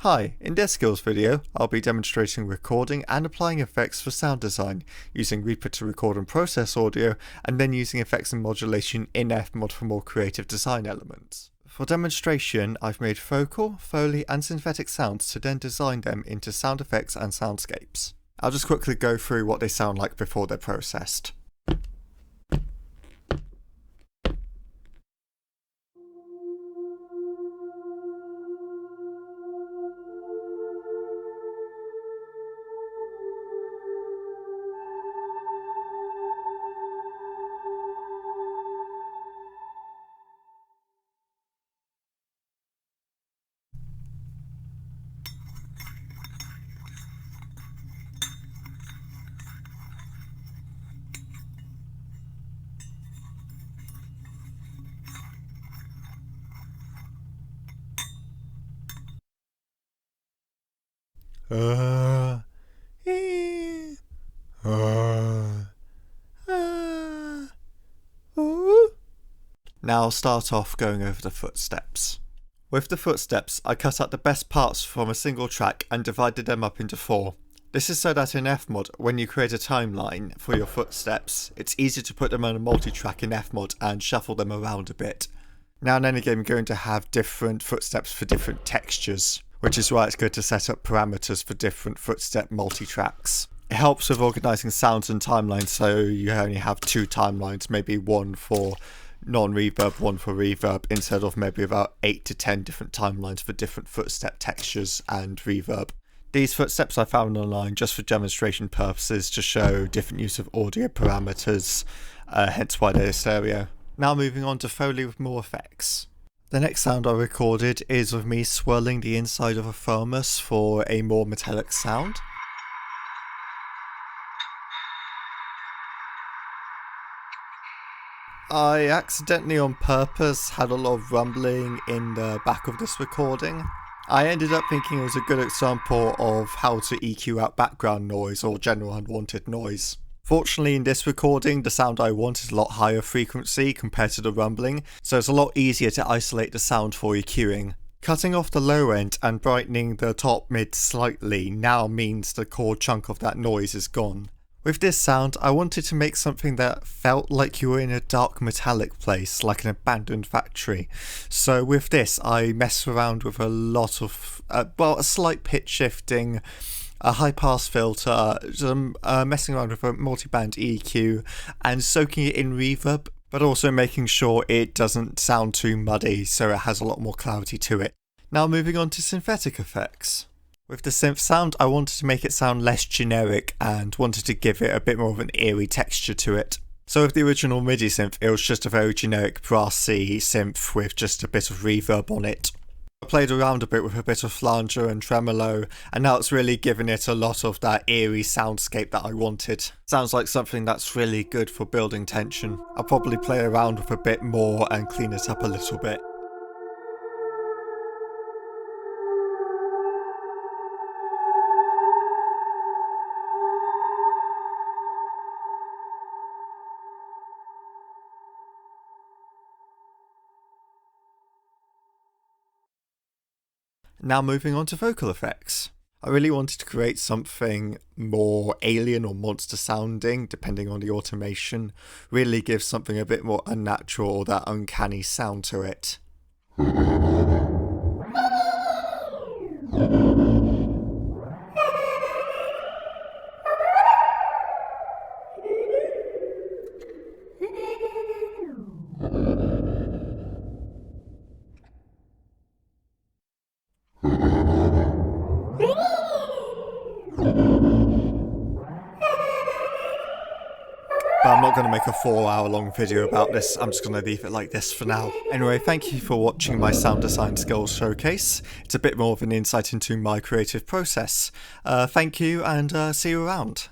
Hi, in this skills video, I'll be demonstrating recording and applying effects for sound design, using Reaper to record and process audio, and then using effects and modulation in Fmod for more creative design elements. For demonstration, I've made vocal, Foley and synthetic sounds to then design them into sound effects and soundscapes. I'll just quickly go through what they sound like before they're processed. Now I'll start off going over the footsteps. With the footsteps, I cut out the best parts from a single track and divided them up into 4. This is so that in Fmod, when you create a timeline for your footsteps, it's easy to put them on a multi-track in Fmod and shuffle them around a bit. Now in any game, you're going to have different footsteps for different textures, which is why it's good to set up parameters for different footstep multi-tracks. It helps with organising sounds and timelines, so you only have 2 timelines, maybe one for non-reverb, one for reverb, instead of maybe about 8 to 10 different timelines for different footstep textures and reverb. These footsteps I found online just for demonstration purposes to show different use of audio parameters, hence why they're stereo. Now moving on to Foley with more effects. The next sound I recorded is of me swirling the inside of a thermos for a more metallic sound. I accidentally on purpose had a lot of rumbling in the back of this recording. I ended up thinking it was a good example of how to EQ out background noise or general unwanted noise. Fortunately in this recording the sound I want is a lot higher frequency compared to the rumbling, so it's a lot easier to isolate the sound for EQing. Cutting off the low end and brightening the top mid slightly now means the core chunk of that noise is gone. With this sound, I wanted to make something that felt like you were in a dark metallic place, like an abandoned factory. So with this, I messed around with a lot of, a slight pitch shifting, a high pass filter, some messing around with a multi-band EQ, and soaking it in reverb, but also making sure it doesn't sound too muddy, so it has a lot more clarity to it. Now moving on to synthetic effects. With the synth sound, I wanted to make it sound less generic and wanted to give it a bit more of an eerie texture to it. So with the original MIDI synth, it was just a very generic brassy synth with just a bit of reverb on it. I played around a bit with a bit of flanger and tremolo, and now it's really given it a lot of that eerie soundscape that I wanted. Sounds like something that's really good for building tension. I'll probably play around with a bit more and clean it up a little bit. Now moving on to vocal effects. I really wanted to create something more alien or monster sounding, depending on the automation. Really give something a bit more unnatural or that uncanny sound to it. But I'm not going to make a 4-hour long video about this, I'm just going to leave it like this for now. Anyway, thank you for watching my sound design skills showcase. It's a bit more of an insight into my creative process. Thank you and see you around.